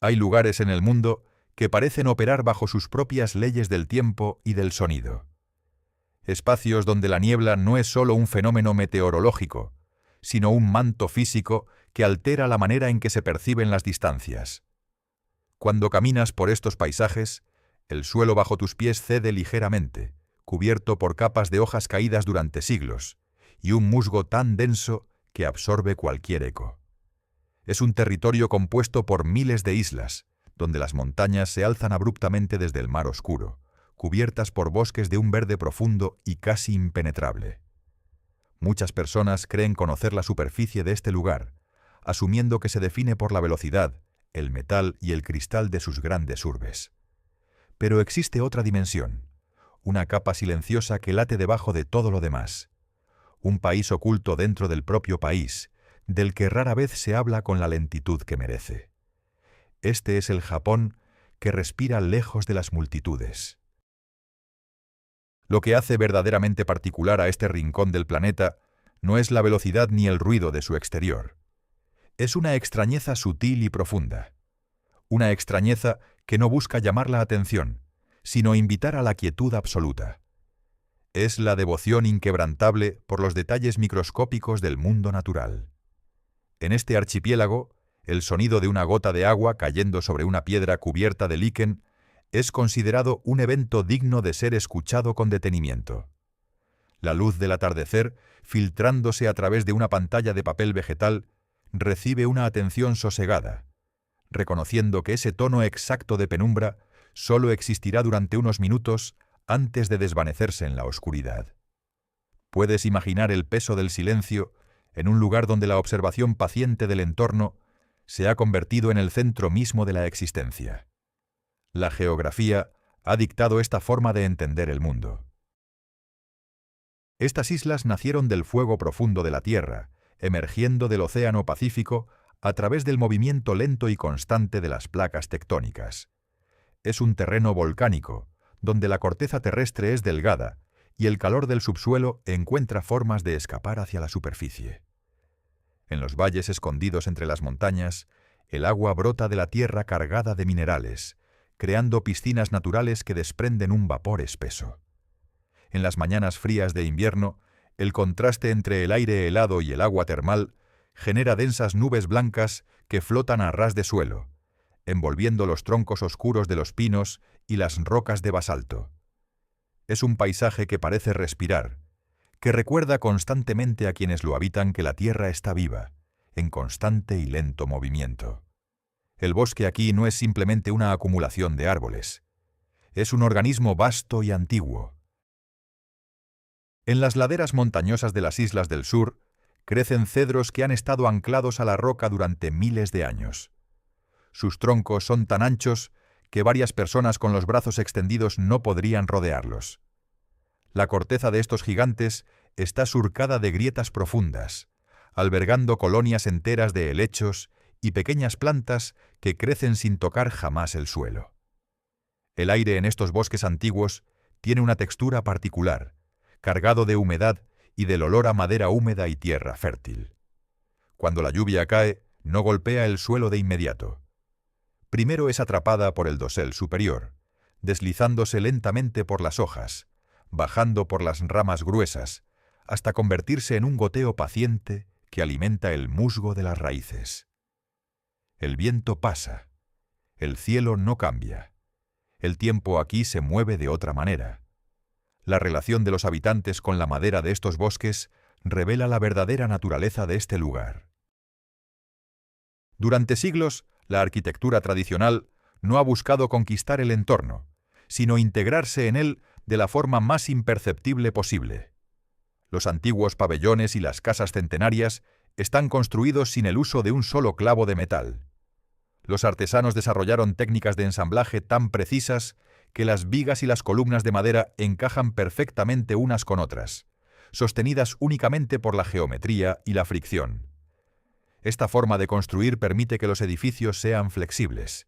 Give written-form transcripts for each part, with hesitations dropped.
Hay lugares en el mundo que parecen operar bajo sus propias leyes del tiempo y del sonido. Espacios donde la niebla no es solo un fenómeno meteorológico, sino un manto físico que altera la manera en que se perciben las distancias. Cuando caminas por estos paisajes, el suelo bajo tus pies cede ligeramente, cubierto por capas de hojas caídas durante siglos, y un musgo tan denso que absorbe cualquier eco. Es un territorio compuesto por miles de islas, donde las montañas se alzan abruptamente desde el mar oscuro, cubiertas por bosques de un verde profundo y casi impenetrable. Muchas personas creen conocer la superficie de este lugar, asumiendo que se define por la velocidad, el metal y el cristal de sus grandes urbes. Pero existe otra dimensión, una capa silenciosa que late debajo de todo lo demás. Un país oculto dentro del propio país, del que rara vez se habla con la lentitud que merece. Este es el Japón que respira lejos de las multitudes. Lo que hace verdaderamente particular a este rincón del planeta no es la velocidad ni el ruido de su exterior. Es una extrañeza sutil y profunda. Una extrañeza que no busca llamar la atención, sino invitar a la quietud absoluta. Es la devoción inquebrantable por los detalles microscópicos del mundo natural. En este archipiélago, el sonido de una gota de agua cayendo sobre una piedra cubierta de líquen es considerado un evento digno de ser escuchado con detenimiento. La luz del atardecer, filtrándose a través de una pantalla de papel vegetal, recibe una atención sosegada, reconociendo que ese tono exacto de penumbra solo existirá durante unos minutos antes de desvanecerse en la oscuridad. Puedes imaginar el peso del silencio en un lugar donde la observación paciente del entorno se ha convertido en el centro mismo de la existencia. La geografía ha dictado esta forma de entender el mundo. Estas islas nacieron del fuego profundo de la Tierra, emergiendo del Océano Pacífico a través del movimiento lento y constante de las placas tectónicas. Es un terreno volcánico, donde la corteza terrestre es delgada y el calor del subsuelo encuentra formas de escapar hacia la superficie. En los valles escondidos entre las montañas, el agua brota de la tierra cargada de minerales, creando piscinas naturales que desprenden un vapor espeso. En las mañanas frías de invierno, el contraste entre el aire helado y el agua termal genera densas nubes blancas que flotan a ras de suelo, envolviendo los troncos oscuros de los pinos y las rocas de basalto. Es un paisaje que parece respirar, que recuerda constantemente a quienes lo habitan que la tierra está viva, en constante y lento movimiento. El bosque aquí no es simplemente una acumulación de árboles. Es un organismo vasto y antiguo. En las laderas montañosas de las islas del sur, crecen cedros que han estado anclados a la roca durante miles de años. Sus troncos son tan anchos que varias personas con los brazos extendidos no podrían rodearlos. La corteza de estos gigantes está surcada de grietas profundas, albergando colonias enteras de helechos y pequeñas plantas que crecen sin tocar jamás el suelo. El aire en estos bosques antiguos tiene una textura particular, cargado de humedad y del olor a madera húmeda y tierra fértil. Cuando la lluvia cae, no golpea el suelo de inmediato. Primero es atrapada por el dosel superior, deslizándose lentamente por las hojas, bajando por las ramas gruesas, hasta convertirse en un goteo paciente que alimenta el musgo de las raíces. El viento pasa, el cielo no cambia, el tiempo aquí se mueve de otra manera. La relación de los habitantes con la madera de estos bosques revela la verdadera naturaleza de este lugar. Durante siglos, la arquitectura tradicional no ha buscado conquistar el entorno, sino integrarse en él de la forma más imperceptible posible. Los antiguos pabellones y las casas centenarias están construidos sin el uso de un solo clavo de metal. Los artesanos desarrollaron técnicas de ensamblaje tan precisas que las vigas y las columnas de madera encajan perfectamente unas con otras, sostenidas únicamente por la geometría y la fricción. Esta forma de construir permite que los edificios sean flexibles.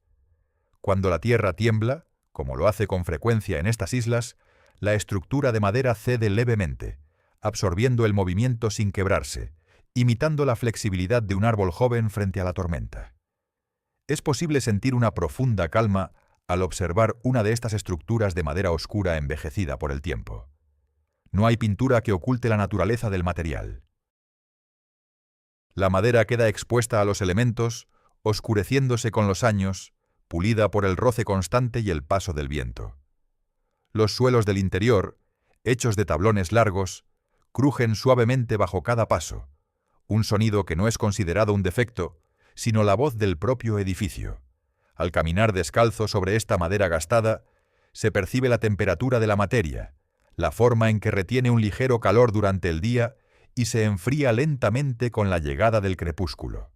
Cuando la tierra tiembla, como lo hace con frecuencia en estas islas, la estructura de madera cede levemente, absorbiendo el movimiento sin quebrarse, imitando la flexibilidad de un árbol joven frente a la tormenta. Es posible sentir una profunda calma al observar una de estas estructuras de madera oscura envejecida por el tiempo. No hay pintura que oculte la naturaleza del material. La madera queda expuesta a los elementos, oscureciéndose con los años, pulida por el roce constante y el paso del viento. Los suelos del interior, hechos de tablones largos, crujen suavemente bajo cada paso, un sonido que no es considerado un defecto, sino la voz del propio edificio. Al caminar descalzo sobre esta madera gastada, se percibe la temperatura de la materia, la forma en que retiene un ligero calor durante el día y se enfría lentamente con la llegada del crepúsculo.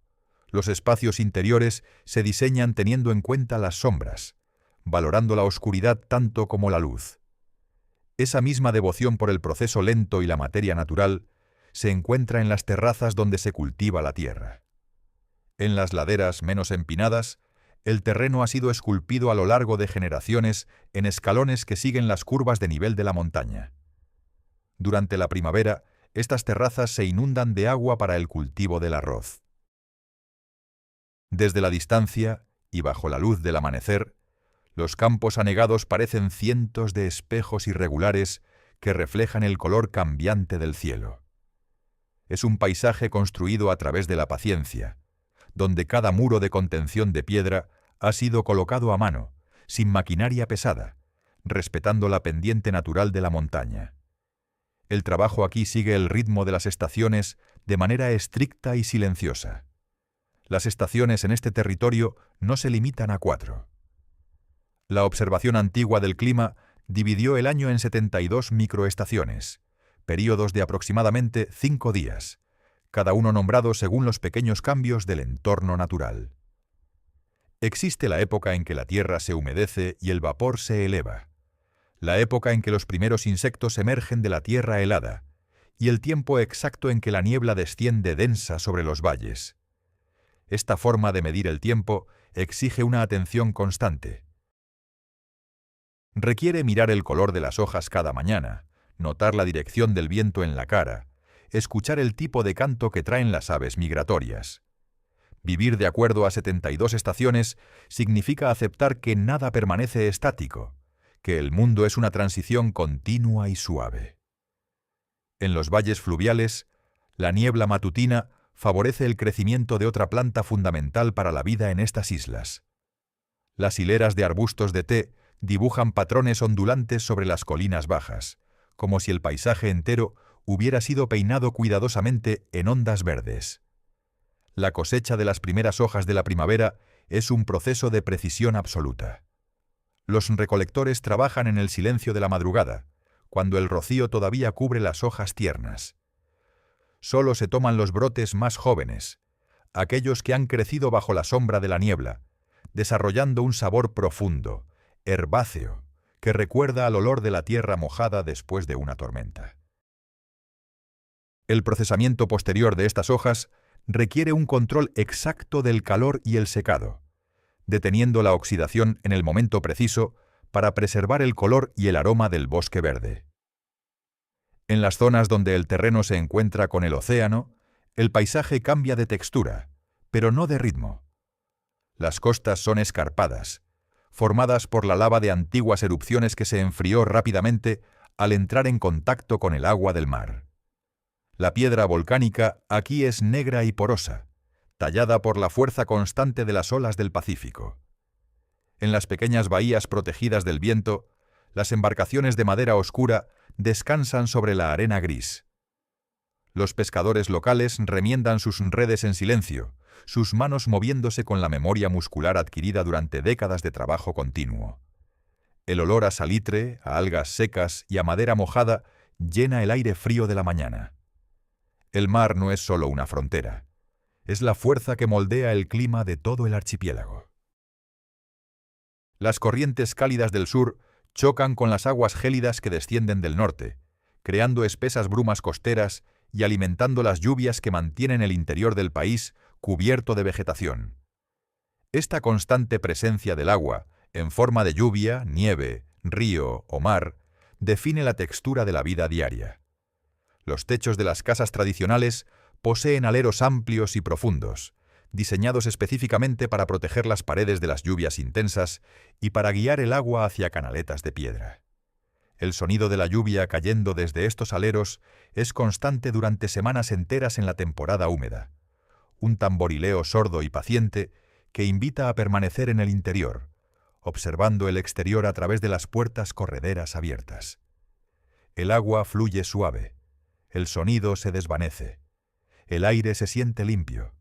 Los espacios interiores se diseñan teniendo en cuenta las sombras, valorando la oscuridad tanto como la luz. Esa misma devoción por el proceso lento y la materia natural se encuentra en las terrazas donde se cultiva la tierra. En las laderas menos empinadas, el terreno ha sido esculpido a lo largo de generaciones en escalones que siguen las curvas de nivel de la montaña. Durante la primavera, estas terrazas se inundan de agua para el cultivo del arroz. Desde la distancia, y bajo la luz del amanecer, los campos anegados parecen cientos de espejos irregulares que reflejan el color cambiante del cielo. Es un paisaje construido a través de la paciencia, donde cada muro de contención de piedra ha sido colocado a mano, sin maquinaria pesada, respetando la pendiente natural de la montaña. El trabajo aquí sigue el ritmo de las estaciones de manera estricta y silenciosa. Las estaciones en este territorio no se limitan a 4. La observación antigua del clima dividió el año en 72 microestaciones, períodos de aproximadamente 5 días, cada uno nombrado según los pequeños cambios del entorno natural. Existe la época en que la tierra se humedece y el vapor se eleva, la época en que los primeros insectos emergen de la tierra helada, y el tiempo exacto en que la niebla desciende densa sobre los valles. Esta forma de medir el tiempo exige una atención constante. Requiere mirar el color de las hojas cada mañana, notar la dirección del viento en la cara, escuchar el tipo de canto que traen las aves migratorias. Vivir de acuerdo a 72 estaciones significa aceptar que nada permanece estático, que el mundo es una transición continua y suave. En los valles fluviales, la niebla matutina favorece el crecimiento de otra planta fundamental para la vida en estas islas. Las hileras de arbustos de té dibujan patrones ondulantes sobre las colinas bajas, como si el paisaje entero hubiera sido peinado cuidadosamente en ondas verdes. La cosecha de las primeras hojas de la primavera es un proceso de precisión absoluta. Los recolectores trabajan en el silencio de la madrugada, cuando el rocío todavía cubre las hojas tiernas. Solo se toman los brotes más jóvenes, aquellos que han crecido bajo la sombra de la niebla, desarrollando un sabor profundo, herbáceo, que recuerda al olor de la tierra mojada después de una tormenta. El procesamiento posterior de estas hojas requiere un control exacto del calor y el secado, deteniendo la oxidación en el momento preciso para preservar el color y el aroma del bosque verde. En las zonas donde el terreno se encuentra con el océano, el paisaje cambia de textura, pero no de ritmo. Las costas son escarpadas, formadas por la lava de antiguas erupciones que se enfrió rápidamente al entrar en contacto con el agua del mar. La piedra volcánica aquí es negra y porosa, tallada por la fuerza constante de las olas del Pacífico. En las pequeñas bahías protegidas del viento, las embarcaciones de madera oscura descansan sobre la arena gris. Los pescadores locales remiendan sus redes en silencio, sus manos moviéndose con la memoria muscular adquirida durante décadas de trabajo continuo. El olor a salitre, a algas secas y a madera mojada llena el aire frío de la mañana. El mar no es solo una frontera, es la fuerza que moldea el clima de todo el archipiélago. Las corrientes cálidas del sur chocan con las aguas gélidas que descienden del norte, creando espesas brumas costeras y alimentando las lluvias que mantienen el interior del país cubierto de vegetación. Esta constante presencia del agua, en forma de lluvia, nieve, río o mar, define la textura de la vida diaria. Los techos de las casas tradicionales poseen aleros amplios y profundos, diseñados específicamente para proteger las paredes de las lluvias intensas y para guiar el agua hacia canaletas de piedra. El sonido de la lluvia cayendo desde estos aleros es constante durante semanas enteras en la temporada húmeda, un tamborileo sordo y paciente que invita a permanecer en el interior, observando el exterior a través de las puertas correderas abiertas. El agua fluye suave, el sonido se desvanece, el aire se siente limpio.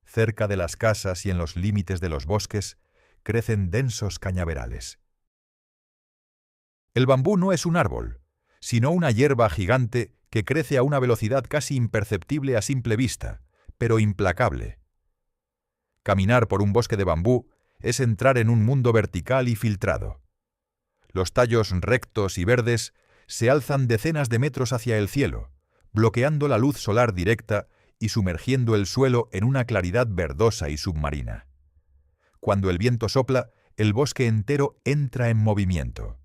Cerca de las casas y en los límites de los bosques crecen densos cañaverales. El bambú no es un árbol, sino una hierba gigante que crece a una velocidad casi imperceptible a simple vista, pero implacable. Caminar por un bosque de bambú es entrar en un mundo vertical y filtrado. Los tallos rectos y verdes se alzan decenas de metros hacia el cielo, bloqueando la luz solar directa y sumergiendo el suelo en una claridad verdosa y submarina. Cuando el viento sopla, el bosque entero entra en movimiento.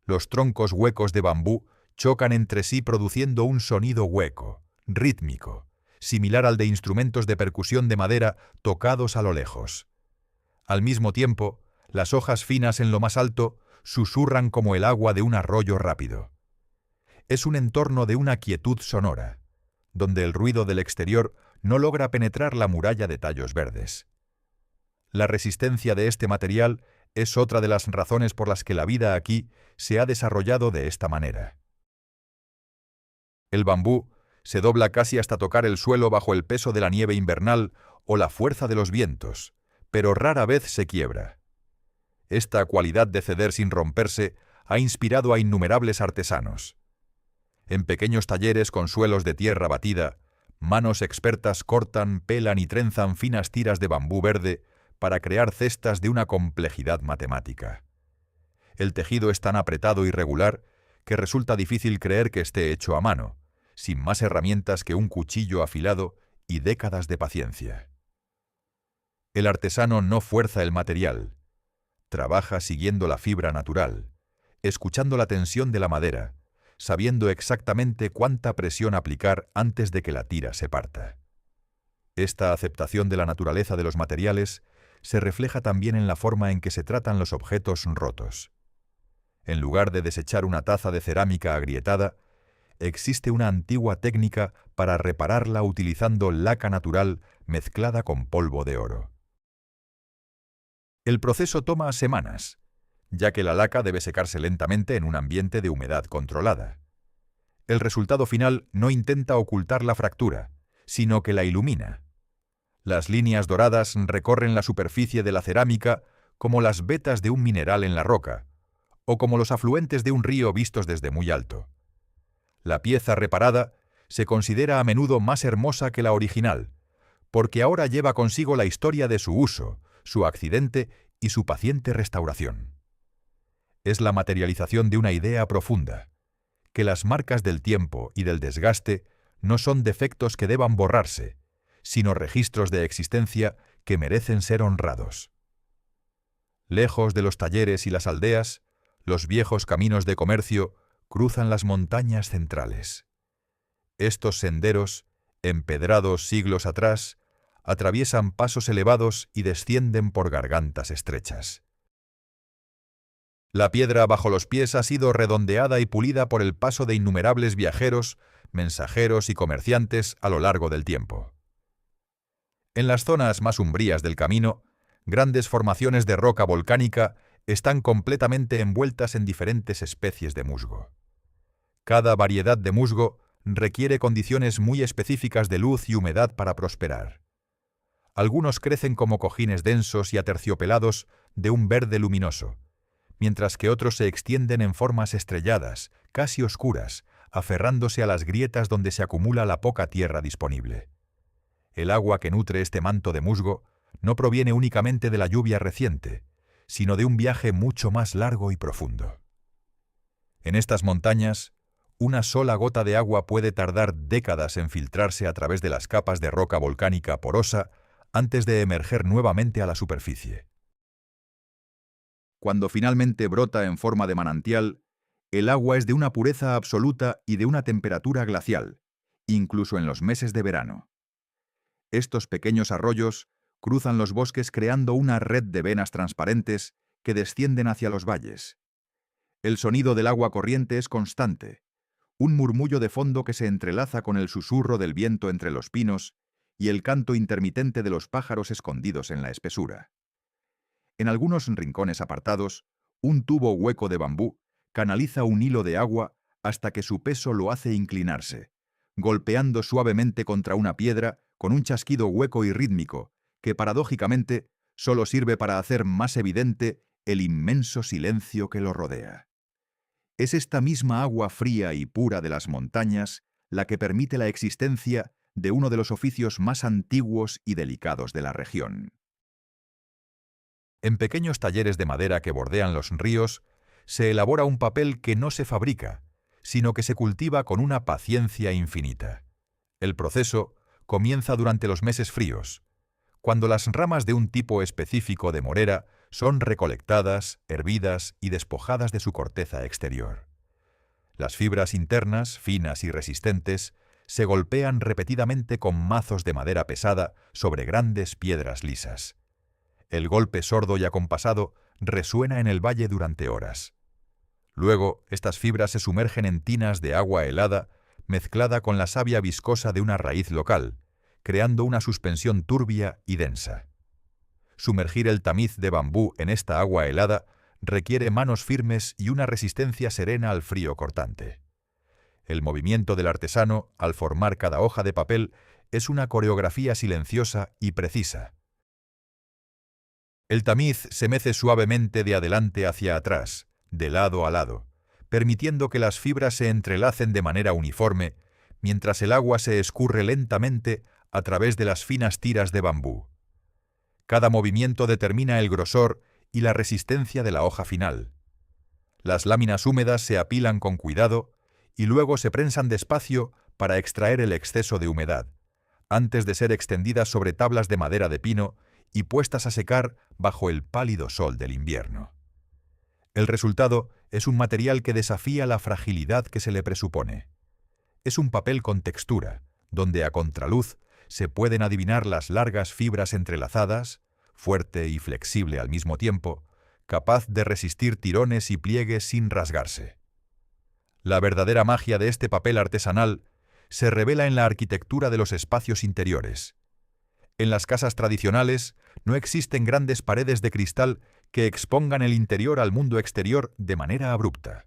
Los troncos huecos de bambú chocan entre sí produciendo un sonido hueco, rítmico, similar al de instrumentos de percusión de madera tocados a lo lejos. Al mismo tiempo, las hojas finas en lo más alto susurran como el agua de un arroyo rápido. Es un entorno de una quietud sonora, donde el ruido del exterior no logra penetrar la muralla de tallos verdes. La resistencia de este material es otra de las razones por las que la vida aquí se ha desarrollado de esta manera. El bambú se dobla casi hasta tocar el suelo bajo el peso de la nieve invernal o la fuerza de los vientos, pero rara vez se quiebra. Esta cualidad de ceder sin romperse ha inspirado a innumerables artesanos. En pequeños talleres con suelos de tierra batida, manos expertas cortan, pelan y trenzan finas tiras de bambú verde para crear cestas de una complejidad matemática. El tejido es tan apretado y regular que resulta difícil creer que esté hecho a mano, sin más herramientas que un cuchillo afilado y décadas de paciencia. El artesano no fuerza el material, trabaja siguiendo la fibra natural, escuchando la tensión de la madera, sabiendo exactamente cuánta presión aplicar antes de que la tira se parta. Esta aceptación de la naturaleza de los materiales se refleja también en la forma en que se tratan los objetos rotos. En lugar de desechar una taza de cerámica agrietada, existe una antigua técnica para repararla utilizando laca natural mezclada con polvo de oro. El proceso toma semanas, ya que la laca debe secarse lentamente en un ambiente de humedad controlada. El resultado final no intenta ocultar la fractura, sino que la ilumina. Las líneas doradas recorren la superficie de la cerámica como las vetas de un mineral en la roca, o como los afluentes de un río vistos desde muy alto. La pieza reparada se considera a menudo más hermosa que la original, porque ahora lleva consigo la historia de su uso, su accidente y su paciente restauración. Es la materialización de una idea profunda, que las marcas del tiempo y del desgaste no son defectos que deban borrarse, sino registros de existencia que merecen ser honrados. Lejos de los talleres y las aldeas, los viejos caminos de comercio cruzan las montañas centrales. Estos senderos, empedrados siglos atrás, atraviesan pasos elevados y descienden por gargantas estrechas. La piedra bajo los pies ha sido redondeada y pulida por el paso de innumerables viajeros, mensajeros y comerciantes a lo largo del tiempo. En las zonas más umbrías del camino, grandes formaciones de roca volcánica están completamente envueltas en diferentes especies de musgo. Cada variedad de musgo requiere condiciones muy específicas de luz y humedad para prosperar. Algunos crecen como cojines densos y aterciopelados de un verde luminoso, mientras que otros se extienden en formas estrelladas, casi oscuras, aferrándose a las grietas donde se acumula la poca tierra disponible. El agua que nutre este manto de musgo no proviene únicamente de la lluvia reciente, sino de un viaje mucho más largo y profundo. En estas montañas, una sola gota de agua puede tardar décadas en filtrarse a través de las capas de roca volcánica porosa antes de emerger nuevamente a la superficie. Cuando finalmente brota en forma de manantial, el agua es de una pureza absoluta y de una temperatura glacial, incluso en los meses de verano. Estos pequeños arroyos cruzan los bosques creando una red de venas transparentes que descienden hacia los valles. El sonido del agua corriente es constante, un murmullo de fondo que se entrelaza con el susurro del viento entre los pinos y el canto intermitente de los pájaros escondidos en la espesura. En algunos rincones apartados, un tubo hueco de bambú canaliza un hilo de agua hasta que su peso lo hace inclinarse, golpeando suavemente contra una piedra con un chasquido hueco y rítmico que, paradójicamente, solo sirve para hacer más evidente el inmenso silencio que lo rodea. Es esta misma agua fría y pura de las montañas la que permite la existencia de uno de los oficios más antiguos y delicados de la región. En pequeños talleres de madera que bordean los ríos, se elabora un papel que no se fabrica, sino que se cultiva con una paciencia infinita. El proceso comienza durante los meses fríos, cuando las ramas de un tipo específico de morera son recolectadas, hervidas y despojadas de su corteza exterior. Las fibras internas, finas y resistentes, se golpean repetidamente con mazos de madera pesada sobre grandes piedras lisas. El golpe sordo y acompasado resuena en el valle durante horas. Luego, estas fibras se sumergen en tinas de agua helada mezclada con la savia viscosa de una raíz local, creando una suspensión turbia y densa. Sumergir el tamiz de bambú en esta agua helada requiere manos firmes y una resistencia serena al frío cortante. El movimiento del artesano, al formar cada hoja de papel, es una coreografía silenciosa y precisa. El tamiz se mece suavemente de adelante hacia atrás, de lado a lado, permitiendo que las fibras se entrelacen de manera uniforme, mientras el agua se escurre lentamente a través de las finas tiras de bambú. Cada movimiento determina el grosor y la resistencia de la hoja final. Las láminas húmedas se apilan con cuidado y luego se prensan despacio para extraer el exceso de humedad, antes de ser extendidas sobre tablas de madera de pino y puestas a secar bajo el pálido sol del invierno. El resultado es un material que desafía la fragilidad que se le presupone. Es un papel con textura, donde a contraluz se pueden adivinar las largas fibras entrelazadas, fuerte y flexible al mismo tiempo, capaz de resistir tirones y pliegues sin rasgarse. La verdadera magia de este papel artesanal se revela en la arquitectura de los espacios interiores. En las casas tradicionales no existen grandes paredes de cristal que expongan el interior al mundo exterior de manera abrupta.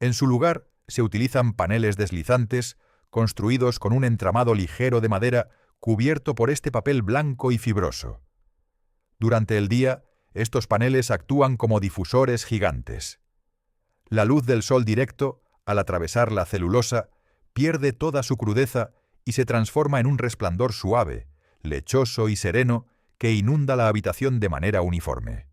En su lugar se utilizan paneles deslizantes construidos con un entramado ligero de madera cubierto por este papel blanco y fibroso. Durante el día, estos paneles actúan como difusores gigantes. La luz del sol directo, al atravesar la celulosa, pierde toda su crudeza y se transforma en un resplandor suave, lechoso y sereno que inunda la habitación de manera uniforme.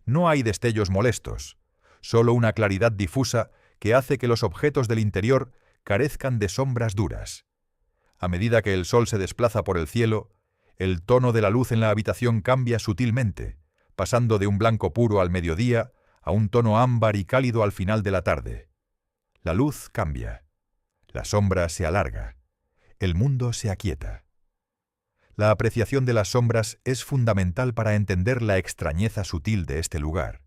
No hay destellos molestos, solo una claridad difusa que hace que los objetos del interior carezcan de sombras duras. A medida que el sol se desplaza por el cielo, el tono de la luz en la habitación cambia sutilmente, pasando de un blanco puro al mediodía a un tono ámbar y cálido al final de la tarde. La luz cambia, la sombra se alarga, el mundo se aquieta. La apreciación de las sombras es fundamental para entender la extrañeza sutil de este lugar.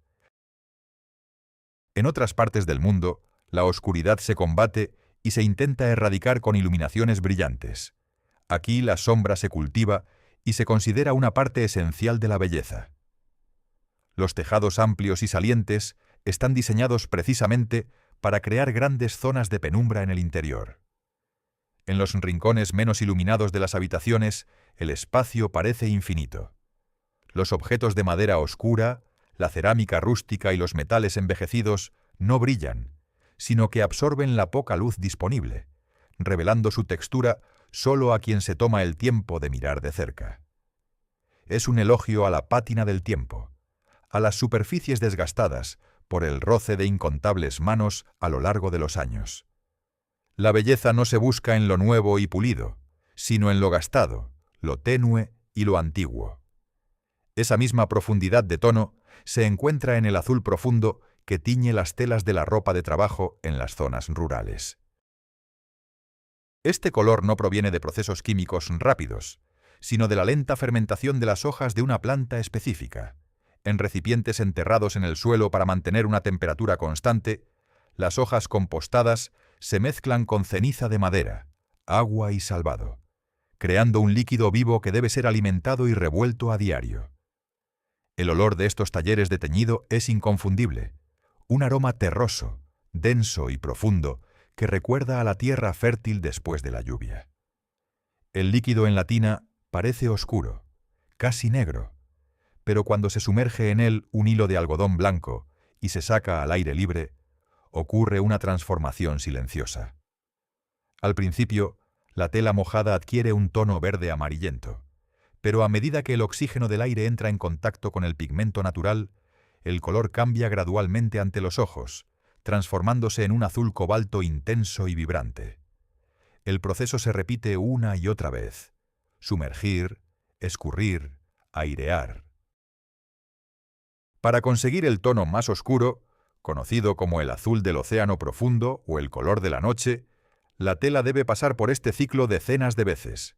En otras partes del mundo, la oscuridad se combate y se intenta erradicar con iluminaciones brillantes. Aquí la sombra se cultiva y se considera una parte esencial de la belleza. Los tejados amplios y salientes están diseñados precisamente para crear grandes zonas de penumbra en el interior. En los rincones menos iluminados de las habitaciones, el espacio parece infinito. Los objetos de madera oscura, la cerámica rústica y los metales envejecidos no brillan, sino que absorben la poca luz disponible, revelando su textura solo a quien se toma el tiempo de mirar de cerca. Es un elogio a la pátina del tiempo, a las superficies desgastadas por el roce de incontables manos a lo largo de los años. La belleza no se busca en lo nuevo y pulido, sino en lo gastado, lo tenue y lo antiguo. Esa misma profundidad de tono se encuentra en el azul profundo que tiñe las telas de la ropa de trabajo en las zonas rurales. Este color no proviene de procesos químicos rápidos, sino de la lenta fermentación de las hojas de una planta específica. En recipientes enterrados en el suelo para mantener una temperatura constante, las hojas compostadas se mezclan con ceniza de madera, agua y salvado, creando un líquido vivo que debe ser alimentado y revuelto a diario. El olor de estos talleres de teñido es inconfundible, un aroma terroso, denso y profundo que recuerda a la tierra fértil después de la lluvia. El líquido en la tina parece oscuro, casi negro, pero cuando se sumerge en él un hilo de algodón blanco y se saca al aire libre, ocurre una transformación silenciosa. Al principio, la tela mojada adquiere un tono verde amarillento, pero a medida que el oxígeno del aire entra en contacto con el pigmento natural, el color cambia gradualmente ante los ojos, transformándose en un azul cobalto intenso y vibrante. El proceso se repite una y otra vez: sumergir, escurrir, airear. Para conseguir el tono más oscuro, conocido como el azul del océano profundo o el color de la noche, la tela debe pasar por este ciclo decenas de veces.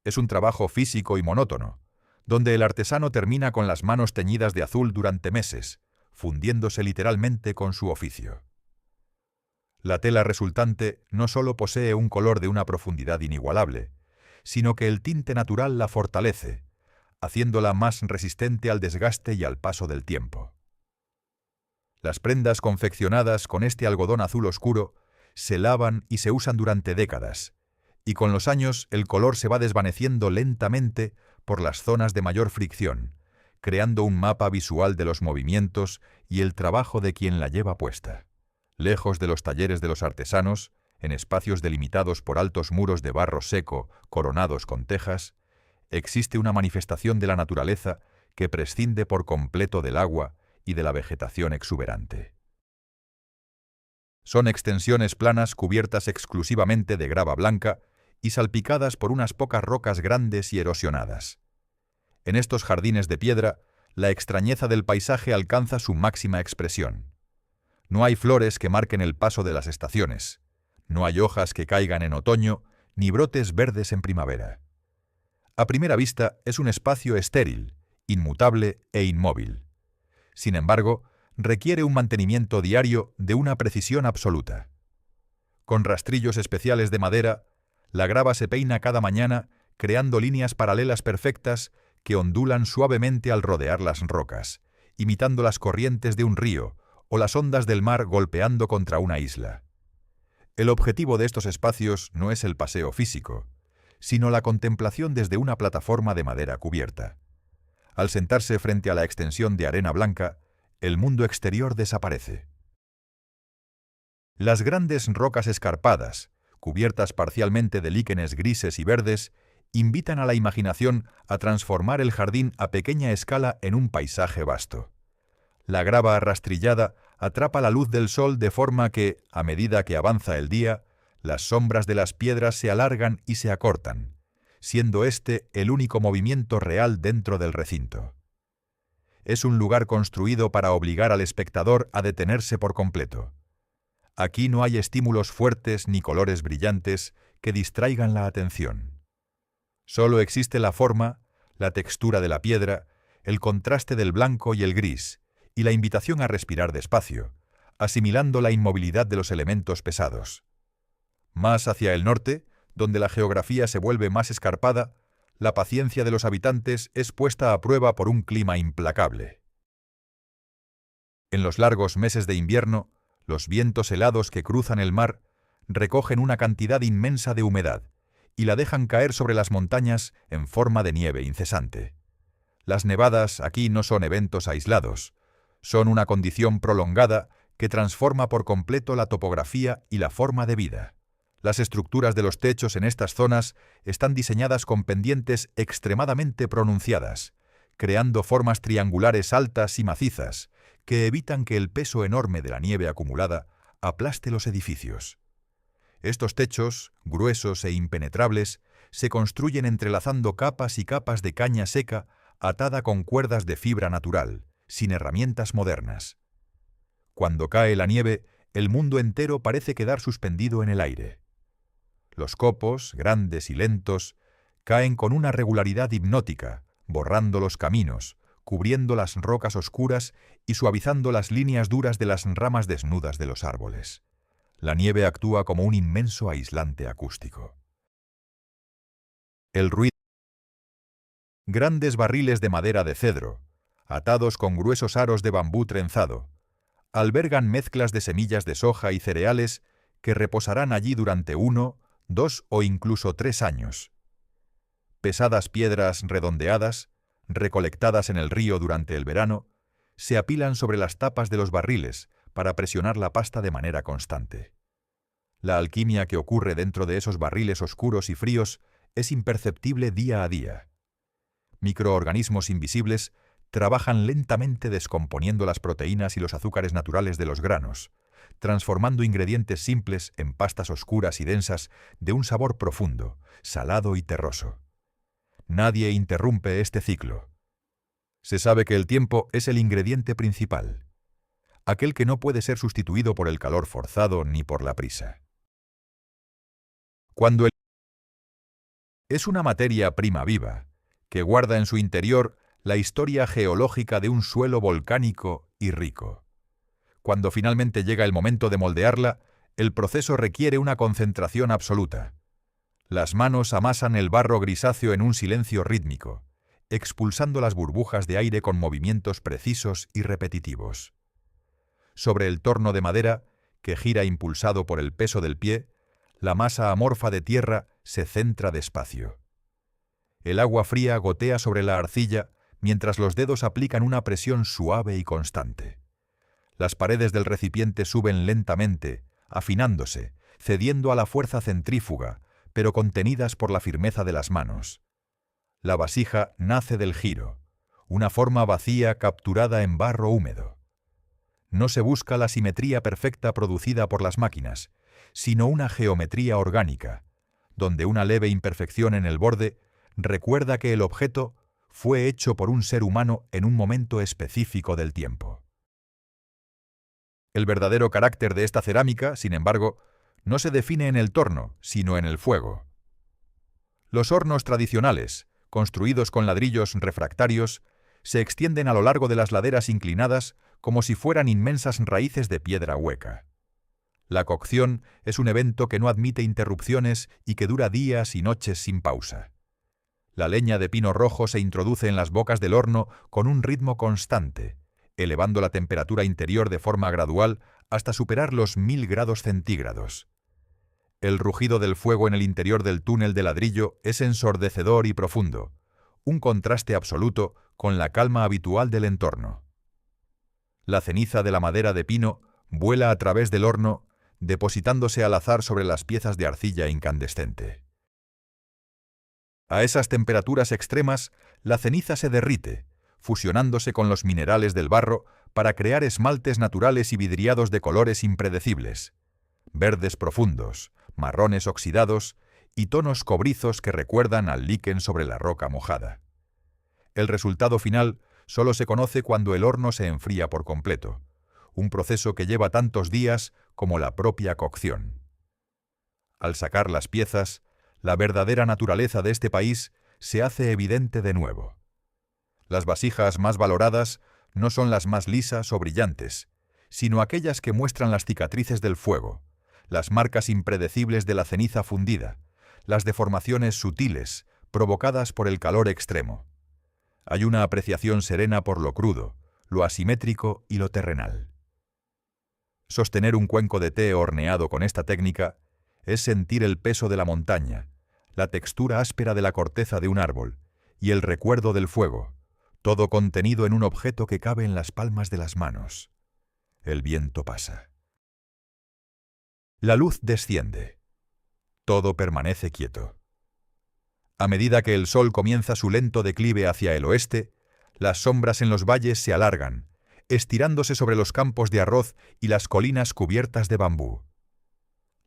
Es un trabajo físico y monótono, donde el artesano termina con las manos teñidas de azul durante meses, fundiéndose literalmente con su oficio. La tela resultante no solo posee un color de una profundidad inigualable, sino que el tinte natural la fortalece, haciéndola más resistente al desgaste y al paso del tiempo. Las prendas confeccionadas con este algodón azul oscuro se lavan y se usan durante décadas, y con los años el color se va desvaneciendo lentamente por las zonas de mayor fricción, creando un mapa visual de los movimientos y el trabajo de quien la lleva puesta. Lejos de los talleres de los artesanos, en espacios delimitados por altos muros de barro seco coronados con tejas, existe una manifestación de la naturaleza que prescinde por completo del agua y de la vegetación exuberante. Son extensiones planas cubiertas exclusivamente de grava blanca y salpicadas por unas pocas rocas grandes y erosionadas. En estos jardines de piedra, la extrañeza del paisaje alcanza su máxima expresión. No hay flores que marquen el paso de las estaciones, no hay hojas que caigan en otoño, ni brotes verdes en primavera. A primera vista es un espacio estéril, inmutable e inmóvil. Sin embargo, requiere un mantenimiento diario de una precisión absoluta. Con rastrillos especiales de madera, la grava se peina cada mañana, creando líneas paralelas perfectas que ondulan suavemente al rodear las rocas, imitando las corrientes de un río o las ondas del mar golpeando contra una isla. El objetivo de estos espacios no es el paseo físico, sino la contemplación desde una plataforma de madera cubierta. Al sentarse frente a la extensión de arena blanca, el mundo exterior desaparece. Las grandes rocas escarpadas, cubiertas parcialmente de líquenes grises y verdes, invitan a la imaginación a transformar el jardín a pequeña escala en un paisaje vasto. La grava rastrillada atrapa la luz del sol de forma que, a medida que avanza el día, las sombras de las piedras se alargan y se acortan, siendo este el único movimiento real dentro del recinto. Es un lugar construido para obligar al espectador a detenerse por completo. Aquí no hay estímulos fuertes ni colores brillantes que distraigan la atención. Solo existe la forma, la textura de la piedra, el contraste del blanco y el gris, y la invitación a respirar despacio, asimilando la inmovilidad de los elementos pesados. Más hacia el norte, donde la geografía se vuelve más escarpada, la paciencia de los habitantes es puesta a prueba por un clima implacable. En los largos meses de invierno, los vientos helados que cruzan el mar recogen una cantidad inmensa de humedad y la dejan caer sobre las montañas en forma de nieve incesante. Las nevadas aquí no son eventos aislados, son una condición prolongada que transforma por completo la topografía y la forma de vida. Las estructuras de los techos en estas zonas están diseñadas con pendientes extremadamente pronunciadas, creando formas triangulares altas y macizas, que evitan que el peso enorme de la nieve acumulada aplaste los edificios. Estos techos, gruesos e impenetrables, se construyen entrelazando capas y capas de caña seca atada con cuerdas de fibra natural, sin herramientas modernas. Cuando cae la nieve, el mundo entero parece quedar suspendido en el aire. Los copos, grandes y lentos, caen con una regularidad hipnótica, borrando los caminos, cubriendo las rocas oscuras y suavizando las líneas duras de las ramas desnudas de los árboles. La nieve actúa como un inmenso aislante acústico. El ruido. Grandes barriles de madera de cedro, atados con gruesos aros de bambú trenzado, albergan mezclas de semillas de soja y cereales que reposarán allí durante 1, 2 o incluso 3 años. Pesadas piedras redondeadas, recolectadas en el río durante el verano, se apilan sobre las tapas de los barriles para presionar la pasta de manera constante. La alquimia que ocurre dentro de esos barriles oscuros y fríos es imperceptible día a día. Microorganismos invisibles trabajan lentamente descomponiendo las proteínas y los azúcares naturales de los granos, transformando ingredientes simples en pastas oscuras y densas de un sabor profundo, salado y terroso. Nadie interrumpe este ciclo. Se sabe que el tiempo es el ingrediente principal, aquel que no puede ser sustituido por el calor forzado ni por la prisa. Cuando es una materia prima viva, que guarda en su interior la historia geológica de un suelo volcánico y rico. Cuando finalmente llega el momento de moldearla, el proceso requiere una concentración absoluta. Las manos amasan el barro grisáceo en un silencio rítmico, expulsando las burbujas de aire con movimientos precisos y repetitivos. Sobre el torno de madera, que gira impulsado por el peso del pie, la masa amorfa de tierra se centra despacio. El agua fría gotea sobre la arcilla mientras los dedos aplican una presión suave y constante. Las paredes del recipiente suben lentamente, afinándose, cediendo a la fuerza centrífuga, pero contenidas por la firmeza de las manos. La vasija nace del giro, una forma vacía capturada en barro húmedo. No se busca la simetría perfecta producida por las máquinas, sino una geometría orgánica, donde una leve imperfección en el borde recuerda que el objeto fue hecho por un ser humano en un momento específico del tiempo. El verdadero carácter de esta cerámica, sin embargo, no se define en el torno, sino en el fuego. Los hornos tradicionales, construidos con ladrillos refractarios, se extienden a lo largo de las laderas inclinadas como si fueran inmensas raíces de piedra hueca. La cocción es un evento que no admite interrupciones y que dura días y noches sin pausa. La leña de pino rojo se introduce en las bocas del horno con un ritmo constante, elevando la temperatura interior de forma gradual hasta superar los 1000 grados centígrados. El rugido del fuego en el interior del túnel de ladrillo es ensordecedor y profundo, un contraste absoluto con la calma habitual del entorno. La ceniza de la madera de pino vuela a través del horno, depositándose al azar sobre las piezas de arcilla incandescente. A esas temperaturas extremas, la ceniza se derrite, fusionándose con los minerales del barro para crear esmaltes naturales y vidriados de colores impredecibles, verdes profundos, marrones oxidados y tonos cobrizos que recuerdan al líquen sobre la roca mojada. El resultado final solo se conoce cuando el horno se enfría por completo, un proceso que lleva tantos días como la propia cocción. Al sacar las piezas, la verdadera naturaleza de este país se hace evidente de nuevo. Las vasijas más valoradas no son las más lisas o brillantes, sino aquellas que muestran las cicatrices del fuego, las marcas impredecibles de la ceniza fundida, las deformaciones sutiles provocadas por el calor extremo. Hay una apreciación serena por lo crudo, lo asimétrico y lo terrenal. Sostener un cuenco de té horneado con esta técnica es sentir el peso de la montaña, la textura áspera de la corteza de un árbol y el recuerdo del fuego, todo contenido en un objeto que cabe en las palmas de las manos. El viento pasa. La luz desciende. Todo permanece quieto. A medida que el sol comienza su lento declive hacia el oeste, las sombras en los valles se alargan, estirándose sobre los campos de arroz y las colinas cubiertas de bambú.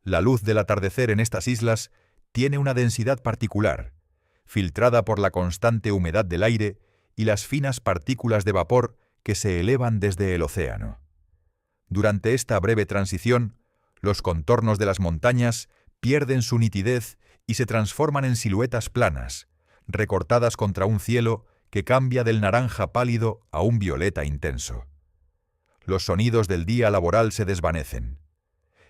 La luz del atardecer en estas islas tiene una densidad particular, filtrada por la constante humedad del aire y las finas partículas de vapor que se elevan desde el océano. Durante esta breve transición, los contornos de las montañas pierden su nitidez y se transforman en siluetas planas, recortadas contra un cielo que cambia del naranja pálido a un violeta intenso. Los sonidos del día laboral se desvanecen.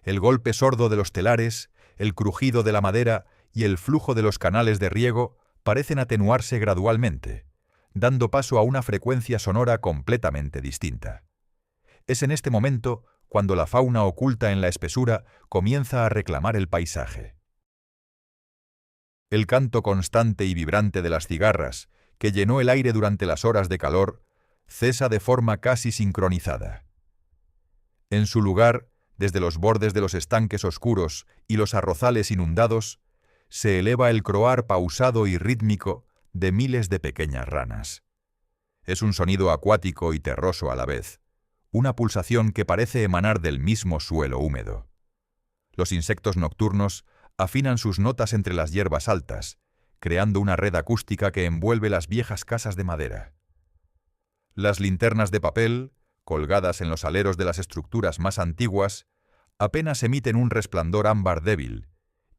El golpe sordo de los telares, el crujido de la madera y el flujo de los canales de riego parecen atenuarse gradualmente, dando paso a una frecuencia sonora completamente distinta. Es en este momento cuando la fauna oculta en la espesura comienza a reclamar el paisaje. El canto constante y vibrante de las cigarras, que llenó el aire durante las horas de calor, cesa de forma casi sincronizada. En su lugar, desde los bordes de los estanques oscuros y los arrozales inundados, se eleva el croar pausado y rítmico de miles de pequeñas ranas. Es un sonido acuático y terroso a la vez, una pulsación que parece emanar del mismo suelo húmedo. Los insectos nocturnos afinan sus notas entre las hierbas altas, creando una red acústica que envuelve las viejas casas de madera. Las linternas de papel, colgadas en los aleros de las estructuras más antiguas, apenas emiten un resplandor ámbar débil,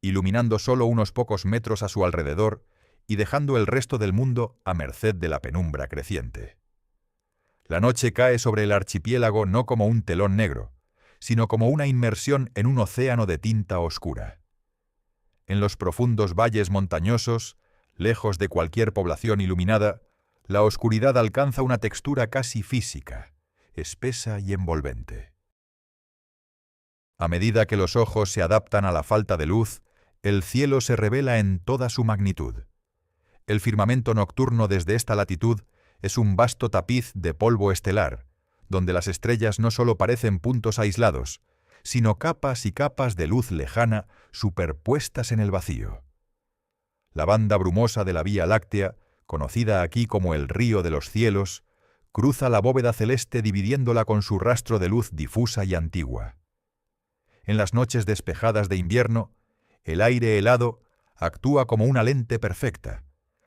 iluminando solo unos pocos metros a su alrededor y dejando el resto del mundo a merced de la penumbra creciente. La noche cae sobre el archipiélago no como un telón negro, sino como una inmersión en un océano de tinta oscura. En los profundos valles montañosos, lejos de cualquier población iluminada, la oscuridad alcanza una textura casi física, espesa y envolvente. A medida que los ojos se adaptan a la falta de luz, el cielo se revela en toda su magnitud. El firmamento nocturno desde esta latitud es un vasto tapiz de polvo estelar, donde las estrellas no solo parecen puntos aislados, sino capas y capas de luz lejana superpuestas en el vacío. La banda brumosa de la Vía Láctea, conocida aquí como el Río de los Cielos, cruza la bóveda celeste dividiéndola con su rastro de luz difusa y antigua. En las noches despejadas de invierno, el aire helado actúa como una lente perfecta,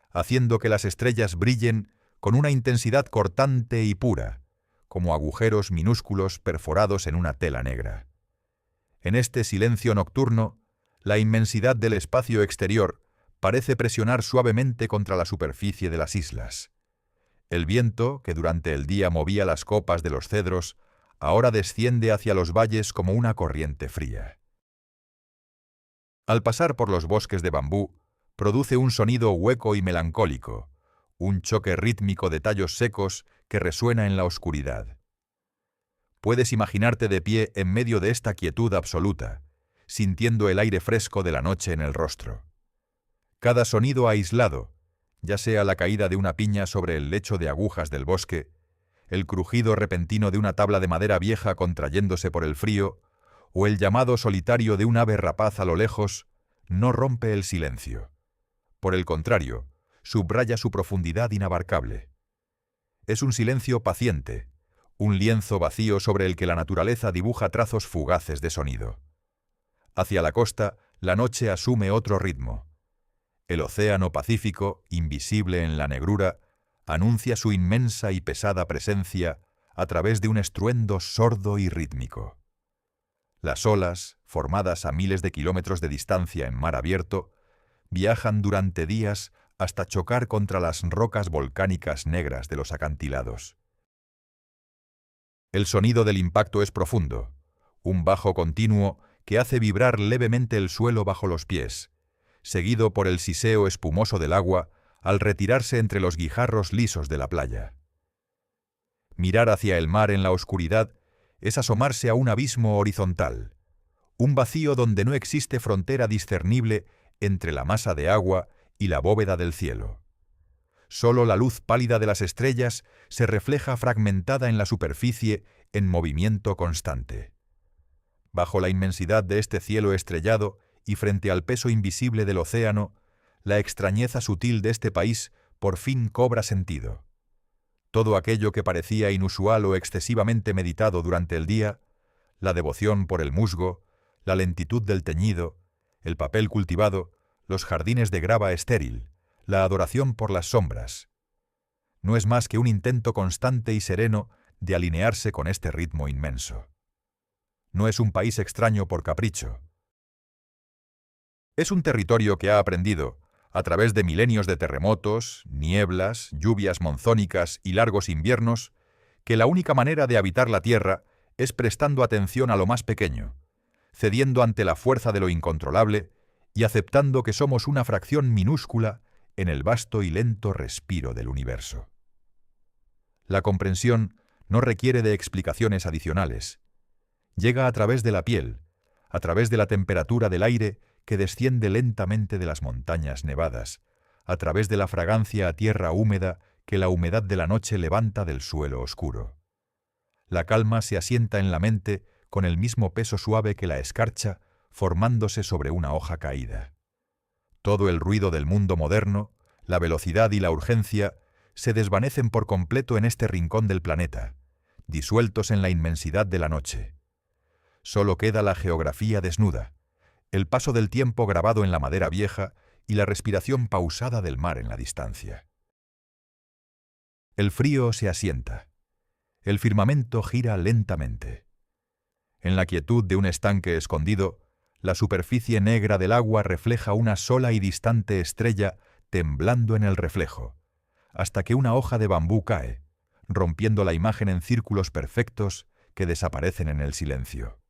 haciendo que las estrellas brillen con una intensidad cortante y pura, como agujeros minúsculos perforados en una tela negra. En este silencio nocturno, la inmensidad del espacio exterior parece presionar suavemente contra la superficie de las islas. El viento, que durante el día movía las copas de los cedros, ahora desciende hacia los valles como una corriente fría. Al pasar por los bosques de bambú, produce un sonido hueco y melancólico, un choque rítmico de tallos secos que resuena en la oscuridad. Puedes imaginarte de pie en medio de esta quietud absoluta, sintiendo el aire fresco de la noche en el rostro. Cada sonido aislado, ya sea la caída de una piña sobre el lecho de agujas del bosque, el crujido repentino de una tabla de madera vieja contrayéndose por el frío, o el llamado solitario de un ave rapaz a lo lejos, no rompe el silencio. Por el contrario, subraya su profundidad inabarcable. Es un silencio paciente, un lienzo vacío sobre el que la naturaleza dibuja trazos fugaces de sonido. Hacia la costa, la noche asume otro ritmo. El océano Pacífico, invisible en la negrura, anuncia su inmensa y pesada presencia a través de un estruendo sordo y rítmico. Las olas, formadas a miles de kilómetros de distancia en mar abierto, viajan durante días hasta chocar contra las rocas volcánicas negras de los acantilados. El sonido del impacto es profundo, un bajo continuo que hace vibrar levemente el suelo bajo los pies, seguido por el siseo espumoso del agua al retirarse entre los guijarros lisos de la playa. Mirar hacia el mar en la oscuridad es asomarse a un abismo horizontal, un vacío donde no existe frontera discernible entre la masa de agua y la bóveda del cielo. Solo la luz pálida de las estrellas se refleja fragmentada en la superficie en movimiento constante. Bajo la inmensidad de este cielo estrellado y frente al peso invisible del océano, la extrañeza sutil de este país por fin cobra sentido. Todo aquello que parecía inusual o excesivamente meditado durante el día, la devoción por el musgo, la lentitud del teñido, el papel cultivado, los jardines de grava estéril, la adoración por las sombras, no es más que un intento constante y sereno de alinearse con este ritmo inmenso. No es un país extraño por capricho. Es un territorio que ha aprendido, a través de milenios de terremotos, nieblas, lluvias monzónicas y largos inviernos, que la única manera de habitar la Tierra es prestando atención a lo más pequeño, cediendo ante la fuerza de lo incontrolable y aceptando que somos una fracción minúscula en el vasto y lento respiro del universo. La comprensión no requiere de explicaciones adicionales. Llega a través de la piel, a través de la temperatura del aire que desciende lentamente de las montañas nevadas, a través de la fragancia a tierra húmeda que la humedad de la noche levanta del suelo oscuro. La calma se asienta en la mente con el mismo peso suave que la escarcha, formándose sobre una hoja caída. Todo el ruido del mundo moderno, la velocidad y la urgencia, se desvanecen por completo en este rincón del planeta, disueltos en la inmensidad de la noche. Solo queda la geografía desnuda, el paso del tiempo grabado en la madera vieja y la respiración pausada del mar en la distancia. El frío se asienta. El firmamento gira lentamente. En la quietud de un estanque escondido, la superficie negra del agua refleja una sola y distante estrella temblando en el reflejo, hasta que una hoja de bambú cae, rompiendo la imagen en círculos perfectos que desaparecen en el silencio.